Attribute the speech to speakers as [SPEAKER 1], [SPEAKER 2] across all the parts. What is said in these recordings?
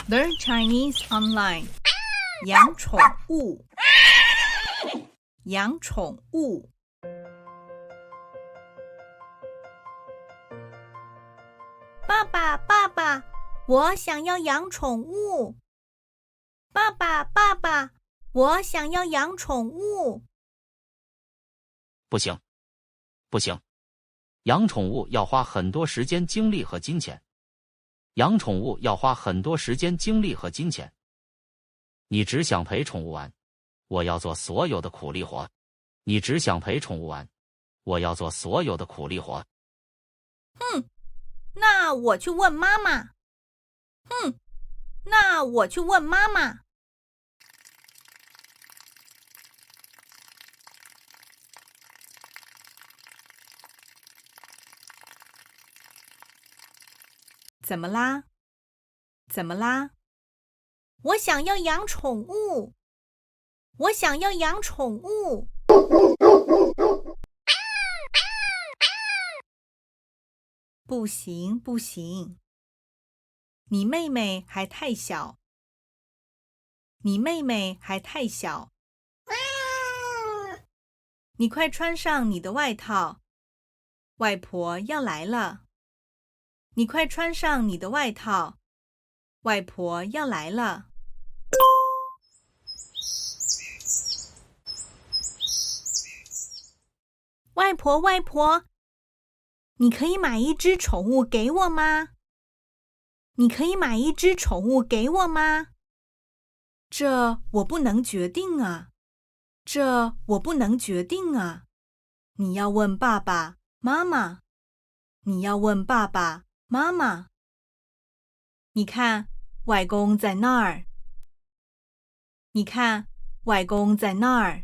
[SPEAKER 1] Learn Chinese online. 养宠物，养宠物。
[SPEAKER 2] 爸爸，爸爸，我想要养宠物。爸爸，爸爸，我想要养宠物。
[SPEAKER 3] 不行，不行，养宠物要花很多时间、精力和金钱。养宠物要花很多时间、精力和金钱。你只想陪宠物玩，我要做所有的苦力活。你只想陪宠物玩，我要做所有的苦力活。
[SPEAKER 2] 那我去问妈妈。那我去问妈妈。
[SPEAKER 1] 怎么啦？怎么啦？
[SPEAKER 2] 我想要养宠物。我想要养宠物。
[SPEAKER 1] 不行，不行，你妹妹还太小。你妹妹还太小。你快穿上你的外套，外婆要来了。你快穿上你的外套，外婆要来了。
[SPEAKER 2] 外婆，外婆，你可以买一只宠物给我吗？你可以买一只宠物给我吗？
[SPEAKER 1] 这我不能决定啊，这我不能决定啊。你要问爸爸妈妈，你要问爸爸妈妈。你看，外公在那儿。你看，外公在那儿。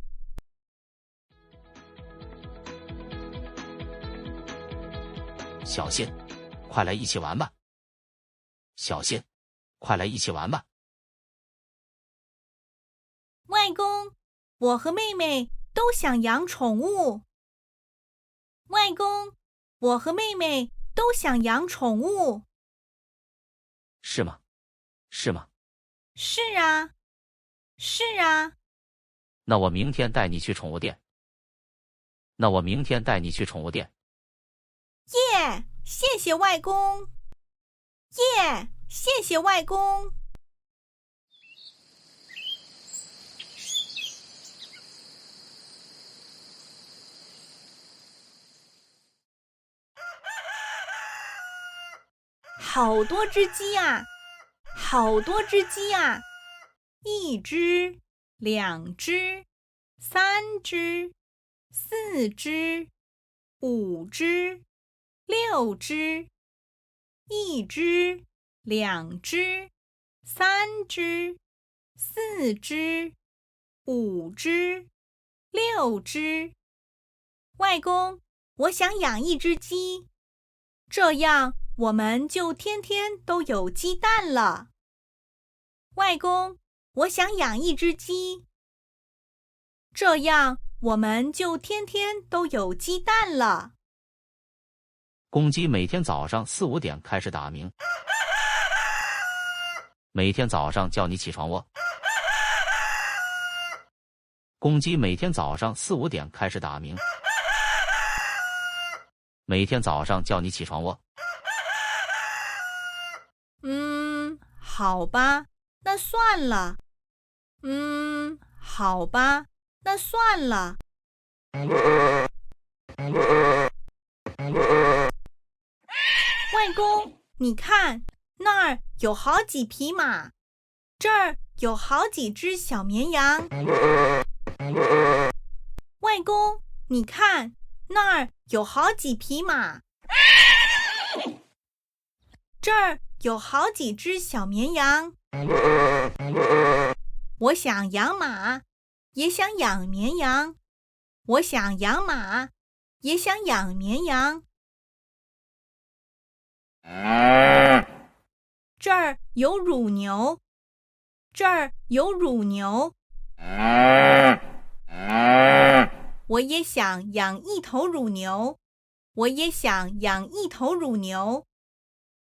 [SPEAKER 3] 小新，快来一起玩吧。小新，快来一起玩吧。
[SPEAKER 2] 外公，我和妹妹都想养宠物。外公，我和妹妹都想养宠物。
[SPEAKER 3] 是吗？是吗？
[SPEAKER 2] 是啊，是啊。
[SPEAKER 3] 那我明天带你去宠物店。那我明天带你去宠物店。
[SPEAKER 2] 耶！谢谢外公。耶！谢谢外公。好多只鸡啊！好多只鸡啊！
[SPEAKER 1] 一只，两只，三只，四只，五只，六只。一只，两只，三只，四只，五只，六只。
[SPEAKER 2] 外公，我想养一只鸡，这样我们就天天都有鸡蛋了。外公，我想养一只鸡，这样我们就天天都有鸡蛋了。
[SPEAKER 3] 公鸡每天早上4、5点开始打鸣，每天早上叫你起床喔。公鸡每天早上4、5点开始打鸣，每天早上叫你起床喔。
[SPEAKER 1] 好吧，那算了。好吧，那算了。
[SPEAKER 2] 外公，你看，那儿有好几匹马，这儿有好几只小绵羊。外公，你看，那儿有好几匹马，这儿有好几只小绵羊。我想养马，也想养绵羊。我想养马，也想养绵羊。这儿有乳牛，这儿有乳牛。我也想养一头乳牛，我也想养一头乳牛，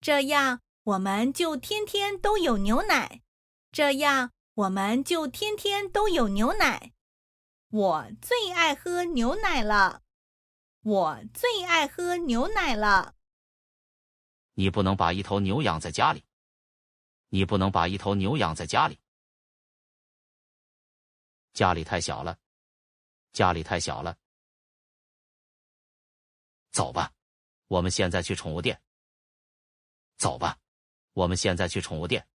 [SPEAKER 2] 这样我们就天天都有牛奶。这样，我们就天天都有牛奶。我最爱喝牛奶了。我最爱喝牛奶了。
[SPEAKER 3] 你不能把一头牛养在家里。你不能把一头牛养在家里。家里太小了。家里太小了。走吧，我们现在去宠物店。走吧，我们现在去宠物店。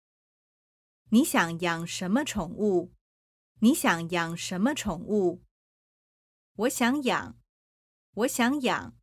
[SPEAKER 1] 你想养什么宠物？你想养什么宠物？我想养。我想养。